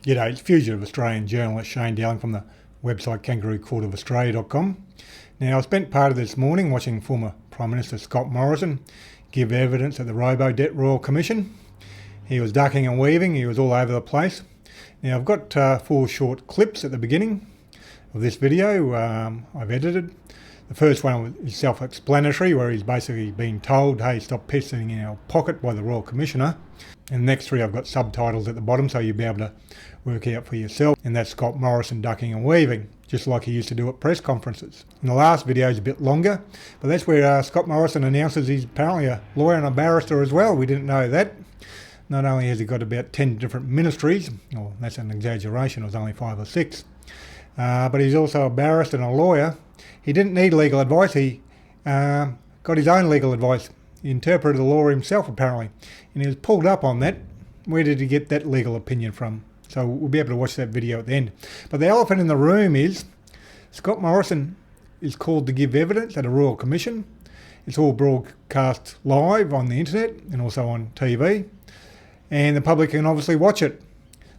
G'day, it's fugitive Australian journalist Shane Dowling from the website kangaroocourtofaustralia.com. Now, I spent part of this morning watching former Prime Minister Scott Morrison give evidence at the Robo-Debt Royal Commission. He was ducking and weaving, he was all over the place. Now, I've got 4 short clips at the beginning of this video I've edited. The first one is self-explanatory, where he's basically been told, hey, stop pissing in our pocket by the Royal Commissioner. And the next 3 I've got subtitles at the bottom so you'll be able to work out for yourself. And that's Scott Morrison ducking and weaving, just like he used to do at press conferences. And the last video is a bit longer, but that's where Scott Morrison announces he's apparently a lawyer and a barrister as well. We didn't know that. Not only has he got about 10 different ministries, well, that's an exaggeration, it was only 5 or 6, but he's also a barrister and a lawyer. He didn't need legal advice, he got his own legal advice. He interpreted the law himself apparently, and he was pulled up on that. Where did he get that legal opinion from? So we'll be able to watch that video at the end. But the elephant in the room is Scott Morrison is called to give evidence at a Royal Commission. It's all broadcast live on the internet and also on TV, and the public can obviously watch it.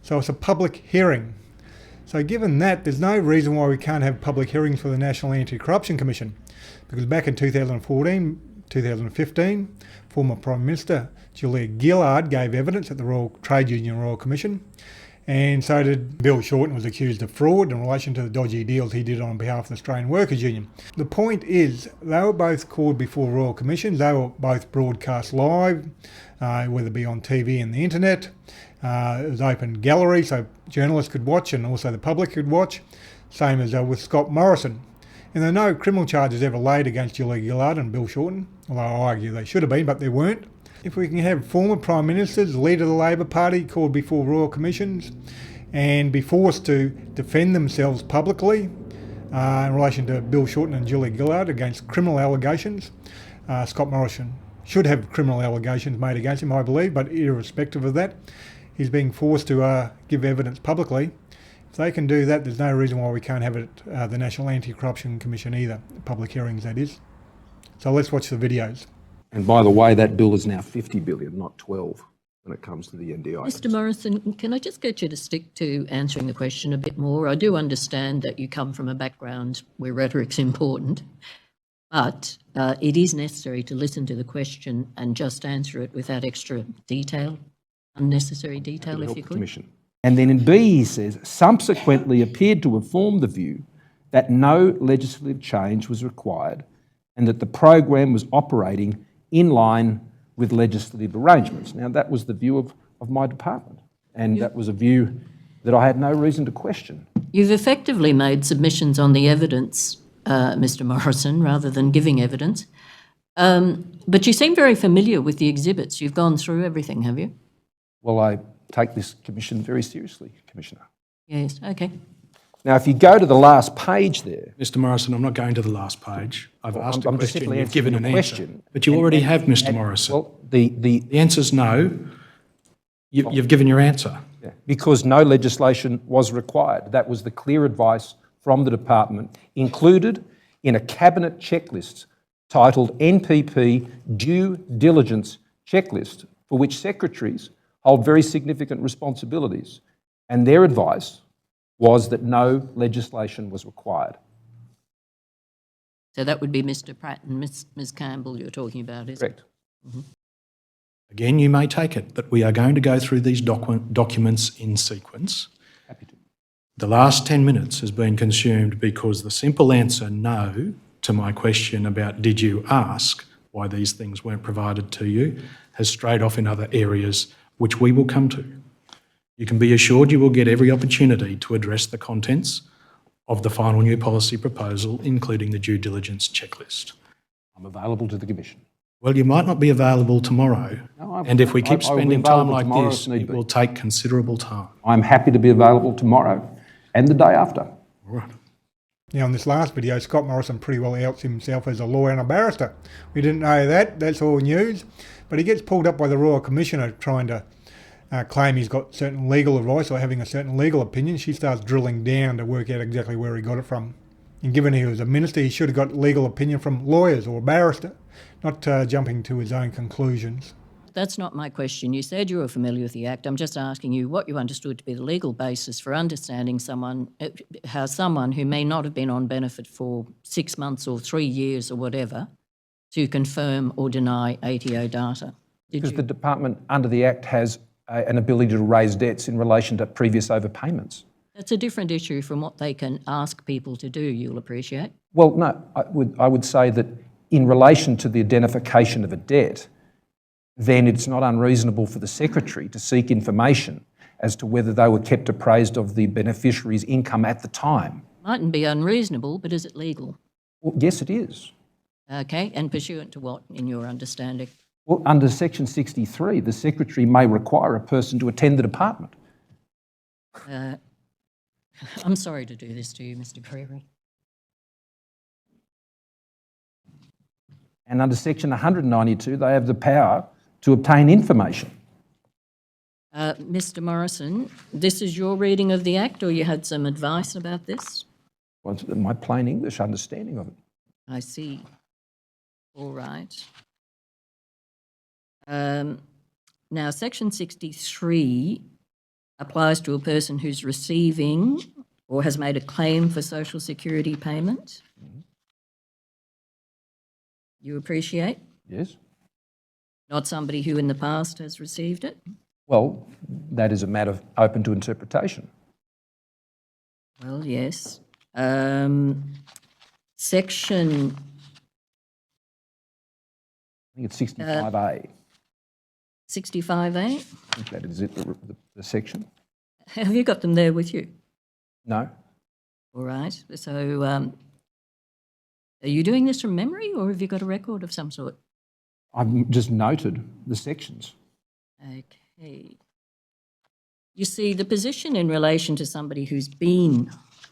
So it's a public hearing. So given that, there's no reason why we can't have public hearings for the National Anti-Corruption Commission, because back in 2014, 2015, former Prime Minister Julia Gillard gave evidence at the Royal Trade Union Royal Commission, and so did Bill Shorten, was accused of fraud in relation to the dodgy deals he did on behalf of the Australian Workers Union. The point is, they were both called before Royal Commissions, they were both broadcast live, whether it be on TV and the internet. It was open gallery, so journalists could watch and also the public could watch, same as with Scott Morrison. And there are no criminal charges ever laid against Julia Gillard and Bill Shorten, although I argue they should have been, but there weren't. If we can have former Prime Ministers, leader of the Labor Party, called before Royal Commissions and be forced to defend themselves publicly in relation to Bill Shorten and Julia Gillard against criminal allegations, Scott Morrison should have criminal allegations made against him, I believe, but irrespective of that, he's being forced to give evidence publicly. If they can do that, there's no reason why we can't have it at the National Anti-Corruption Commission either, public hearings that is. So let's watch the videos. And by the way, that bill is now 50 billion, not 12, when it comes to the NDI. Mr Morrison, can I just get you to stick to answering the question a bit more? I do understand that you come from a background where rhetoric's important, but it is necessary to listen to the question and just answer it without extra detail, unnecessary detail, if you could. Commission. And then in B, he says, subsequently appeared to have formed the view that no legislative change was required and that the program was operating in line with legislative arrangements. Now, that was the view of my department, and that was a view that I had no reason to question. You've effectively made submissions on the evidence, Mr Morrison, rather than giving evidence. But you seem very familiar with the exhibits. You've gone through everything, have you? Well, I take this commission very seriously, Commissioner. Yes, okay. Now, if you go to the last page there... Mr Morrison, I'm not going to the last page. I've asked a question, you've given an question. answer. But you already have, Mr Morrison. Well, the answer's no. You've given your answer. Yeah, because no legislation was required. That was the clear advice from the department, included in a cabinet checklist titled NPP Due Diligence Checklist, for which secretaries hold very significant responsibilities. And their advice was that no legislation was required. So that would be Mr Pratt and Ms Campbell you're talking about, is it? Correct. Mm-hmm. Again, you may take it that we are going to go through these documents in sequence. Happy to. The last 10 minutes has been consumed because the simple answer no to my question about did you ask why these things weren't provided to you has strayed off in other areas which we will come to. You can be assured you will get every opportunity to address the contents of the final new policy proposal, including the due diligence checklist. I'm available to the Commission. Well, you might not be available tomorrow, and if we keep spending time like this, it will take considerable time. I'm happy to be available tomorrow and the day after. All right. Now in this last video, Scott Morrison pretty well outs himself as a lawyer and a barrister. We didn't know that, that's all news. But he gets pulled up by the Royal Commissioner trying to claim he's got certain legal advice or having a certain legal opinion. She starts drilling down to work out exactly where he got it from. And given he was a minister, he should have got legal opinion from lawyers or a barrister, not jumping to his own conclusions. that's not my question. You said you were familiar with the Act. I'm just asking you what you understood to be the legal basis for understanding how someone who may not have been on benefit for 6 months or 3 years or whatever, to confirm or deny ATO data. Because the department under the Act has an ability to raise debts in relation to previous overpayments. That's a different issue from what they can ask people to do, you'll appreciate. Well, no, I would say that in relation to the identification of a debt, then it's not unreasonable for the Secretary to seek information as to whether they were kept appraised of the beneficiary's income at the time. Mightn't be unreasonable, but is it legal? Well, yes, it is. Okay, and pursuant to what, in your understanding? Well, under Section 63, the Secretary may require a person to attend the department. I'm sorry to do this to you, Mr. Creary. And under Section 192, they have the power to obtain information. Mr. Morrison, this is your reading of the Act, or you had some advice about this? Well, it's my plain English understanding of it. I see. All right. Now, Section 63 applies to a person who's receiving or has made a claim for social security payment. You appreciate? Yes? Not somebody who in the past has received it? Well, that is a matter open to interpretation. Well, yes. Section I think it's 65A. 65A. I think that is it, the section. Have you got them there with you? No? All right. So are you doing this from memory, or have you got a record of some sort? I've just noted the sections. Okay. You see, the position in relation to somebody who's been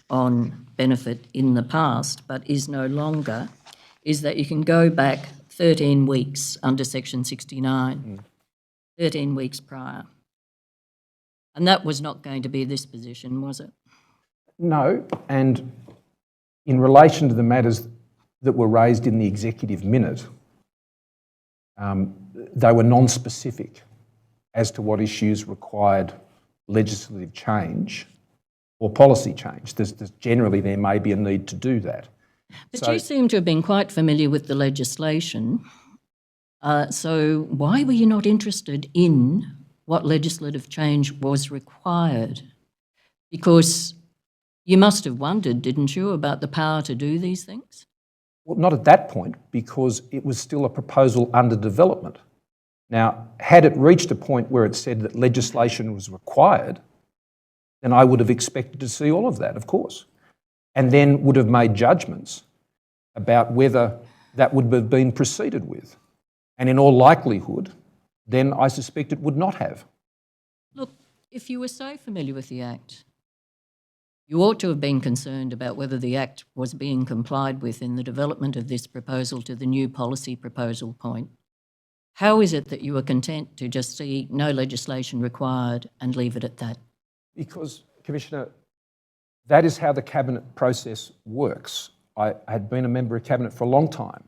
on benefit in the past but is no longer is that you can go back 13 weeks under Section 69, 13 weeks prior. And that was not going to be this position, was it? No, and in relation to the matters that were raised in the executive minute, they were non-specific as to what issues required legislative change or policy change. Generally, there may be a need to do that. But you seem to have been quite familiar with the legislation. So why were you not interested in what legislative change was required? Because you must have wondered, didn't you, about the power to do these things? Well, not at that point, because it was still a proposal under development. Now, had it reached a point where it said that legislation was required, then I would have expected to see all of that, of course, and then would have made judgments about whether that would have been proceeded with. And in all likelihood, then I suspect it would not have. Look, if you were so familiar with the Act, you ought to have been concerned about whether the Act was being complied with in the development of this proposal to the new policy proposal point. How is it that you were content to just see no legislation required and leave it at that? Because, Commissioner, that is how the Cabinet process works. I had been a member of Cabinet for a long time,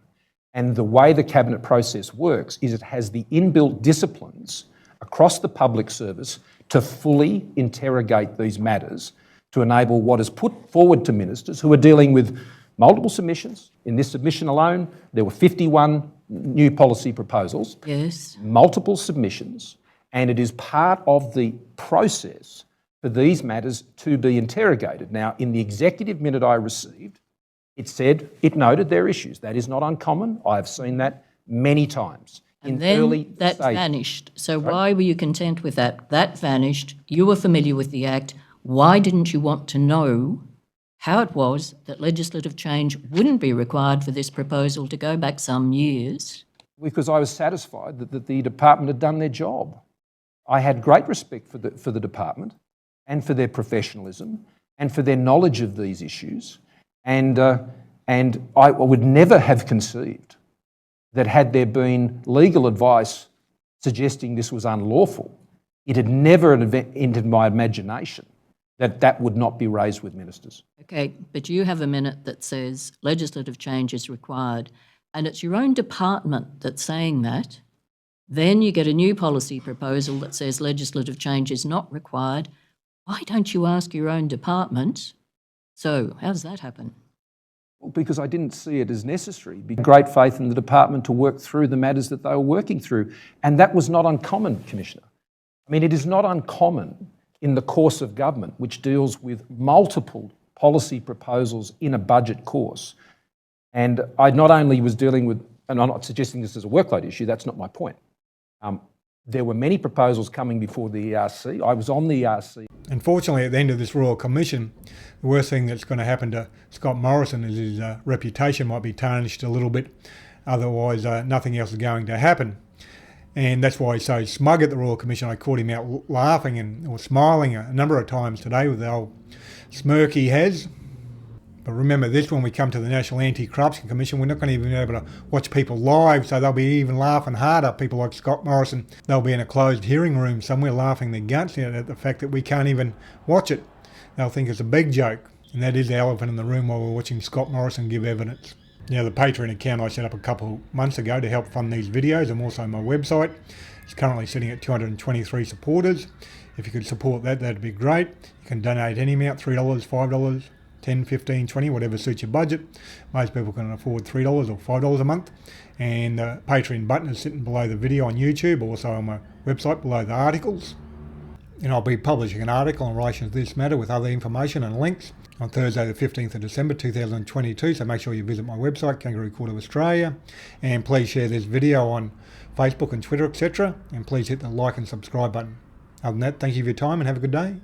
and the way the Cabinet process works is it has the inbuilt disciplines across the public service to fully interrogate these matters to enable what is put forward to ministers who are dealing with multiple submissions. In this submission alone, there were 51 new policy proposals, Yes. multiple submissions, and it is part of the process for these matters to be interrogated. Now, in the executive minute I received, it noted their issues. That is not uncommon. I have seen that many times. And then that vanished. So why were you content with that? That vanished. You were familiar with the Act. Why didn't you want to know how it was that legislative change wouldn't be required for this proposal to go back some years? Because I was satisfied that the department had done their job. I had great respect for the department and for their professionalism and for their knowledge of these issues. And I would never have conceived that had there been legal advice suggesting this was unlawful, it had never entered my imagination that would not be raised with ministers. Okay, but you have a minute that says legislative change is required, and it's your own department that's saying that. Then you get a new policy proposal that says legislative change is not required. Why don't you ask your own department? So how does that happen? Well, because I didn't see it as necessary. Great faith in the department to work through the matters that they were working through. And that was not uncommon, Commissioner. I mean, it is not uncommon in the course of government, which deals with multiple policy proposals in a budget course. And I not only was dealing with, and I'm not suggesting this is a workload issue, that's not my point. There were many proposals coming before the ERC. I was on the ERC. Unfortunately, at the end of this Royal Commission, the worst thing that's going to happen to Scott Morrison is his reputation might be tarnished a little bit. Otherwise, nothing else is going to happen. And that's why he's so smug at the Royal Commission. I caught him out laughing or smiling a number of times today with the old smirk he has. But remember this, when we come to the National Anti-Corruption Commission, we're not going to even be able to watch people live, so they'll be even laughing harder. People like Scott Morrison, they'll be in a closed hearing room somewhere laughing their guts out at the fact that we can't even watch it. They'll think it's a big joke. And that is the elephant in the room while we're watching Scott Morrison give evidence. Now, the Patreon account I set up a couple months ago to help fund these videos, and also my website, is currently sitting at 223 supporters. If you could support that, that'd be great. You can donate any amount, $3, $5, 10, 15, 20, whatever suits your budget. Most people can afford $3 or $5 a month. And the Patreon button is sitting below the video on YouTube, also on my website below the articles. And I'll be publishing an article in relation to this matter with other information and links on Thursday the 15th of December 2022, so make sure you visit my website, Kangaroo Court of Australia, and please share this video on Facebook and Twitter, etc., and please hit the like and subscribe button. Other than that, thank you for your time and have a good day.